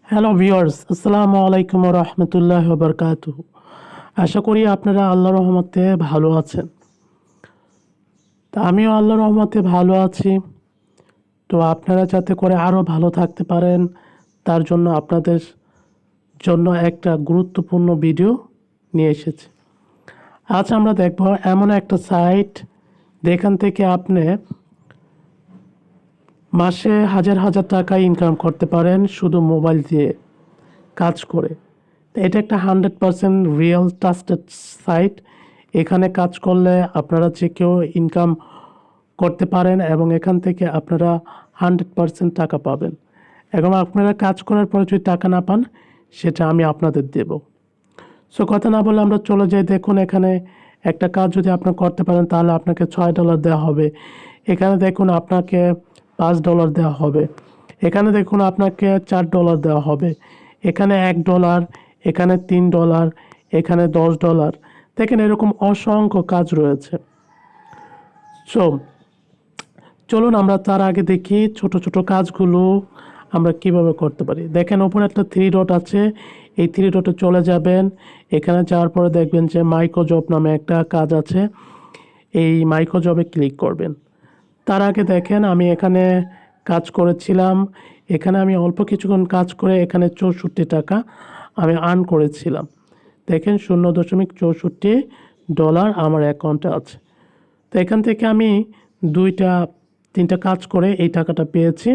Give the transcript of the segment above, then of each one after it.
Hello viewers, আসসালামু আলাইকুম ওয়া রাহমাতুল্লাহি ওয়া বারাকাতুহু। আশা করি আপনারা আল্লাহর রহমতে ভালো আছেন। তা আমিও আল্লাহর রহমতে ভালো আছি। তো আপনারা যাতে করে আরও ভালো থাকতে পারেন তার জন্য আপনাদের জন্য একটা গুরুত্বপূর্ণ ভিডিও নিয়ে এসেছি। আজ আমরা দেখব এমন একটা সাইট যেখান থেকে আপনি মাসে হাজার হাজার টাকা ইনকাম করতে পারেন শুধু মোবাইল দিয়ে কাজ করে। এটা একটা 100% রিয়েল ট্রাস্টেড সাইট। এখানে কাজ করলে আপনারা যে কেউ ইনকাম করতে পারেন এবং এখান থেকে আপনারা 100% টাকা পাবেন। এবং আপনারা কাজ করার পরে যদি টাকা না পান সেটা আমি আপনাদের দেব। সো কথা না বলে আমরা চলে যাই। দেখুন, এখানে একটা কাজ যদি আপনি করতে পারেন তাহলে আপনাকে $6 দেওয়া হবে। এখানে দেখুন আপনাকে $5 দেওয়া হবে। এখানে দেখুন আপনাকে $4 দেওয়া হবে। এখানে $1, এখানে $3, এখানে $10। দেখেন এরকম অসংখ্য কাজ রয়েছে। সো চলুন আমরা তার আগে দেখি ছোট ছোট কাজগুলো আমরা কিভাবে করতে পারি। দেখেন উপরে একটা 3 ডট আছে, এই 3 ডটে চলে যাবেন। এখানে যাওয়ার পরে দেখবেন যে মাইক্রো জব নামে একটা কাজ আছে, এই মাইক্রো জবে ক্লিক করবেন। তার আগে দেখেন আমি এখানে কাজ করেছিলাম। এখানে আমি অল্প কিছুক্ষণ কাজ করে এখানে 64 টাকা আমি আর্ন করেছিলাম। দেখেন $0.64 আমার অ্যাকাউন্টে আছে। তো এখান থেকে আমি 2-3টা কাজ করে এই টাকাটা পেয়েছি।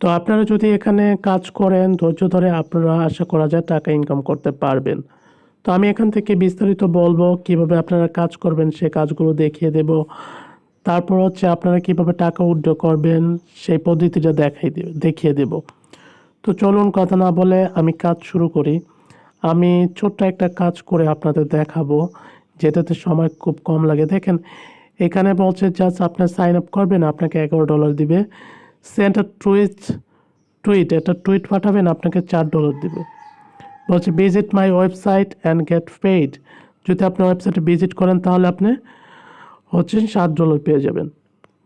তো আপনারা যদি এখানে কাজ করেন ধৈর্য ধরে, আপনারা আশা করা যায় টাকা ইনকাম করতে পারবেন। তো আমি এখান থেকে বিস্তারিত বলবো কিভাবে আপনারা কাজ করবেন, সে কাজগুলো দেখিয়ে দেব। তারপর হচ্ছে আপনারা কিভাবে টাকা উইথড্র করবেন সেই পদ্ধতিটা দেখিয়ে দেব। তো চলুন কথা না বলে আমি কাজ শুরু করি। আমি ছোট্ট একটা কাজ করে আপনাদের দেখাবো যেটাতে সময় খুব কম লাগে। দেখেন এখানে বলছে জাস্ট আপনার সাইন আপ করবেন, আপনাকে $11 দিবে। সেন্ড আ টুইট একটা টুইট পাঠাবেন, আপনাকে $4 দিবে। বলছে visit my website and get paid. যদি আপনি ওয়েবসাইটে ভিজিট করেন তাহলে আপনি হচ্ছে $7 পেয়ে যাবেন।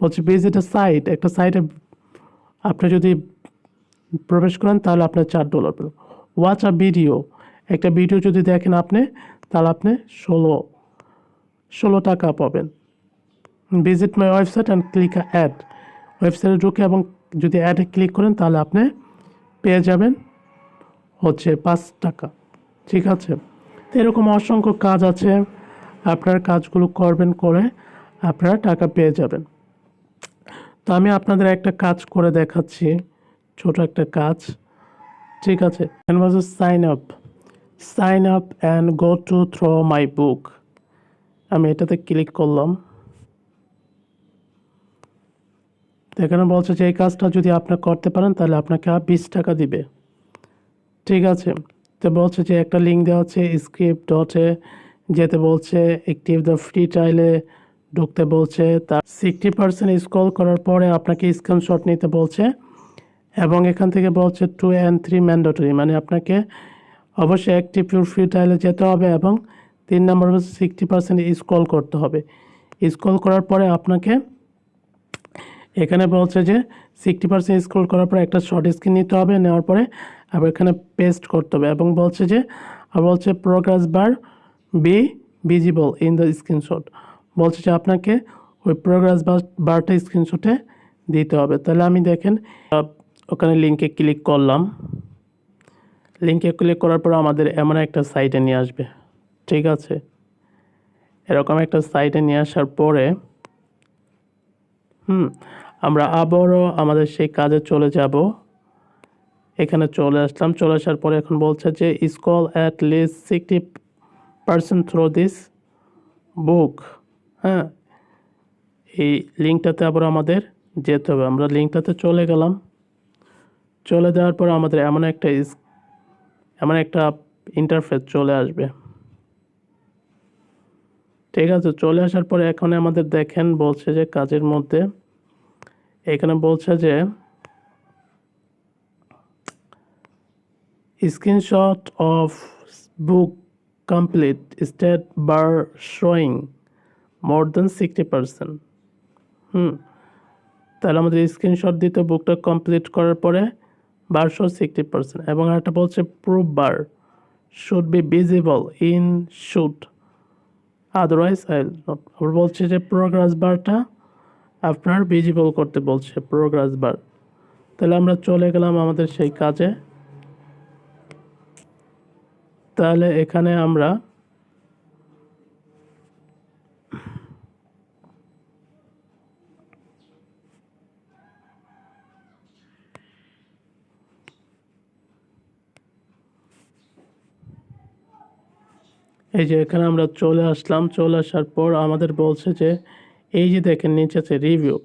বলছে ভিজিট এ সাইট, একটা সাইটে আপনি যদি প্রবেশ করেন তাহলে আপনার $4 পেল। ওয়াচ আ ভিডিও, একটা ভিডিও যদি দেখেন আপনি তাহলে আপনি 16 টাকা পাবেন। Visit my website and click ad, ওয়েবসাইটে ঢুকে এবং যদি অ্যাডে ক্লিক করেন তাহলে আপনি পেয়ে যাবেন হচ্ছে 5 টাকা। ঠিক আছে, তো এরকম অসংখ্য কাজ আছে, আপনার কাজগুলো করবেন, করে আপনারা টাকা পেয়ে যাবেন। তো আমি আপনাদের একটা কাজ করে দেখাচ্ছি, ছোট একটা কাজ। ঠিক আছে, sign up and go to through my book. আমি এটাতে ক্লিক করলাম। এখানে বলছে যে এই কাজটা যদি আপনি করতে পারেন তাহলে আপনাকে 20 টাকা দিবে। ঠিক আছে, তো বলছে যে একটা লিঙ্ক দেওয়া আছে স্ক্রিপ্ট ডটে যেতে বলছে, অ্যাক্টিভ দ্য ফ্রি ট্রায়ালে ঢুকতে বলছে। তার 60% স্ক্রল করার পরে আপনাকে স্ক্রিনশট নিতে বলছে এবং এখান থেকে বলছে 2 and 3 ম্যান্ডেটরি, মানে আপনাকে অবশ্যই অ্যাক্টিভ ফ্রি ট্রায়ালে যেতে হবে এবং 3 নম্বর হচ্ছে 60% স্ক্রল করতে হবে। স্ক্রল করার পরে আপনাকে এখানে বলছে যে 60% স্ক্রল করার পরে একটা শর্ট স্ক্রিন নিতে হবে, নেওয়ার পরে আবার এখানে পেস্ট করতে হবে এবং বলছে যে progress bar be visible in the screenshot. বলছে যে আপনাকে ওই প্রোগ্রেস বারটা স্ক্রিনশটে দিতে হবে। তাহলে আমি দেখেন ওখানে লিঙ্কে ক্লিক করলাম। লিঙ্কে ক্লিক করার পর আমাদের এমন একটা সাইটে নিয়ে আসবে। ঠিক আছে, এরকম একটা সাইটে নিয়ে আসার পরে আমরা আবারও আমাদের সেই কাজে চলে যাব। এখানে চলে আসলাম। চলে আসার পরে এখন বলছে যে scroll at least 60% through this book. হ্যাঁ, এই লিঙ্কটাতে আবার আমাদের যেতে হবে। আমরা লিঙ্কটাতে চলে গেলাম। চলে যাওয়ার পর আমাদের এমন একটা ইন্টারফেস চলে আসবে। ঠিক আছে, চলে আসার পরে এখন আমাদের দেখেন বলছে যে কাজের মধ্যে এখানে বলছে যে screenshot of book complete state bar showing more than 60%। তাহলে আমাদের স্ক্রিনশট দিতে বুকটা কমপ্লিট করার পরে বার শো 60% এবং একটা বলছে proof bar should be visible in shoot otherwise I not. আবার বলছে যে প্রোগ্রেস বারটা আপনার ভিজিবল করতে বলছে প্রোগ্রেস বার। তাহলে আমরা চলে গেলাম আমাদের সেই কাজে। তাহলে এখানে আমরা এই যে এখানে আমরা চলে আসলাম। চলে আসার পর আমাদের বলছে যে এই যে দেখেন নিচে আছে রিভিউ,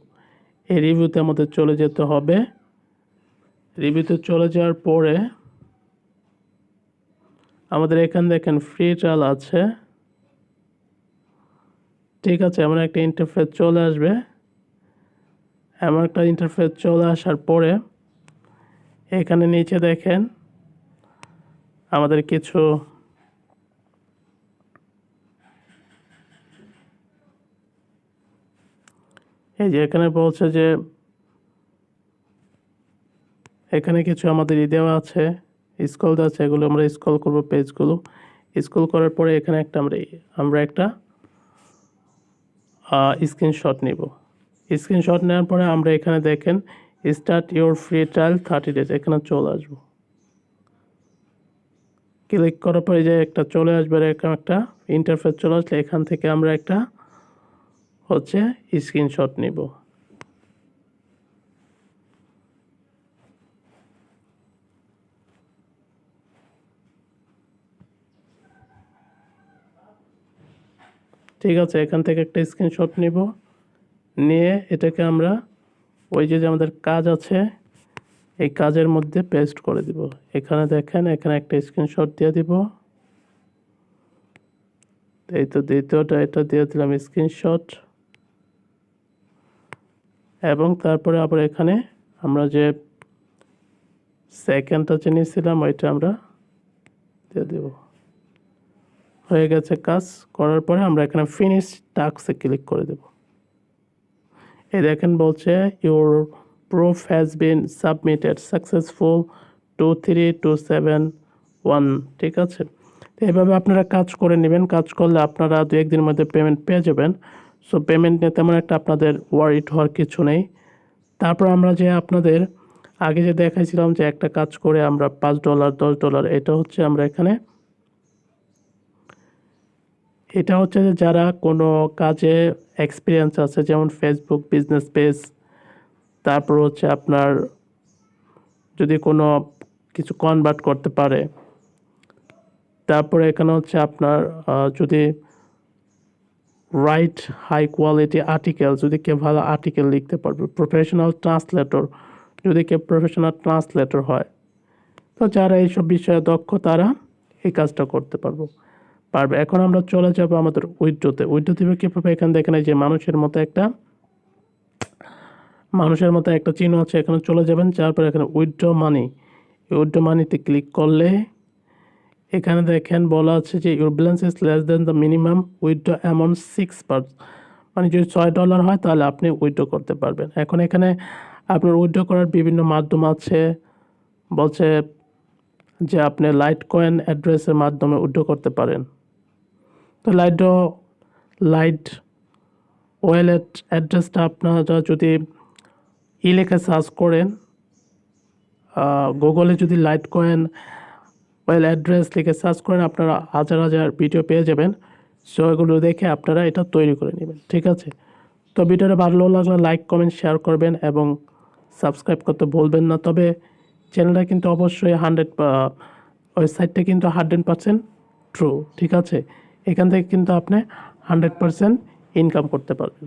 এই রিভিউতে আমাদের চলে যেতে হবে। রিভিউতে চলে যাওয়ার পরে আমাদের এখানে দেখেন ফ্রি ট্রায়াল আছে, ঠিক আছে। এমন একটা ইন্টারফেস চলে আসবে। এমন একটা ইন্টারফেস চলে আসার পরে এখানে নিচে দেখেন আমাদের কিছু এই যে এখানে বলছে যে এখানে কিছু আমাদের দেওয়া আছে, স্ক্রল দেওয়া আছে, এগুলো আমরা স্ক্রল করব পেজগুলো। স্ক্রল করার পরে এখানে একটা আমরা একটা স্ক্রিনশট নিব। স্ক্রিনশট নেওয়ার পরে আমরা এখানে দেখেন start your free trial 30 days, এখানে চলে আসবো। ক্লিক করার পরে যে একটা চলে আসবে, এরকম একটা ইন্টারফেস চলে আসলে এখান থেকে আমরা একটা হচ্ছে স্ক্রিনশট নিব। ঠিক আছে, এখান থেকে একটা স্ক্রিনশট নিব, নিয়ে এটাকে আমরা ওই যে আমাদের কাজ আছে এই কাজের মধ্যে পেস্ট করে দিব। এখানে দেখেন এখানে একটা স্ক্রিনশট দিয়ে দিব। এই তো দ্বিতীয়টা এটা দিয়ে দিলাম স্ক্রিনশট, এবং তারপরে আবার এখানে আমরা যে সেকেন্ডটা যে নিয়েছিলাম ওইটা আমরা দিয়ে দেব। হয়ে গেছে। কাজ করার পরে আমরা এখানে ফিনিশ টাস্কে ক্লিক করে দেব। এই দেখেন বলছে your proof has been submitted successful 23271, ঠিক আছে। তো এইভাবে আপনারা কাজ করে নেবেন। কাজ করলে আপনারা 2-1 দিনের মধ্যে পেমেন্ট পেয়ে যাবেন। সো পেমেন্ট নিয়ে তেমন একটা আপনাদের ওয়ারিড হওয়ার কিছু নেই। তারপর আমরা যে আপনাদের আগে যে দেখাইছিলাম যে একটা কাজ করে আমরা $5 $10, এটা হচ্ছে আমরা এখানে এটা হচ্ছে যে যারা কোনো কাজে এক্সপিরিয়েন্স আছে, যেমন ফেসবুক বিজনেস পেজ, তারপর হচ্ছে আপনার যদি কোনো কিছু কনভার্ট করতে পারে, তারপরে এখানে হচ্ছে আপনার যদি রাইট হাই কোয়ালিটি আর্টিকেল, যদি কেউ ভালো আর্টিকেল লিখতে পারবে, প্রফেশনাল ট্রান্সলেটর, যদি কেউ প্রফেশনাল ট্রান্সলেটর হয়, তো যারা এইসব বিষয়ে দক্ষ তারা এই কাজটা করতে পারবে। এখন আমরা চলে যাব আমাদের উইড্রোতে। উইড্রো দিবে কীভাবে? এখানে দেখেন এই যে মানুষের মতো একটা চিহ্ন আছে, এখানে চলে যাবেন। তারপর এখানে উইথড্র মানি, উইথড্র মানিতে ক্লিক করলে এখানে দেখেন বলা আছে যে your balance is less than the minimum withdraw amount 6%, মানে যদি $6 হয় তাহলে আপনি উইথড্র করতে পারবেন। এখন এখানে আপনার উইথড্র করার বিভিন্ন মাধ্যম আছে। বলছে যে আপনি লাইট কয়েন অ্যাড্রেসের মাধ্যমে উইথড্র করতে পারেন। তো লাইট ওয়ালেট অ্যাড্রেসটা আপনারা যদি লিখে সার্চ করেন, গুগলে যদি লাইট কয়েন ওয়ালেট অ্যাড্রেস লিখে সার্চ করেন, আপনারা হাজার হাজার ভিডিও পেয়ে যাবেন। সো এগুলো দেখে আপনারা এটা তৈরি করে নেবেন, ঠিক আছে। তো ভিডিওটা ভালো লাগলে লাইক কমেন্ট শেয়ার করবেন এবং সাবস্ক্রাইব করতে ভুলবেন না। তবে চ্যানেলটা কিন্তু অবশ্যই ওয়েবসাইটটা কিন্তু 100% ট্রু, ঠিক আছে। এখান থেকে কিন্তু আপনি 100% ইনকাম করতে পারবেন।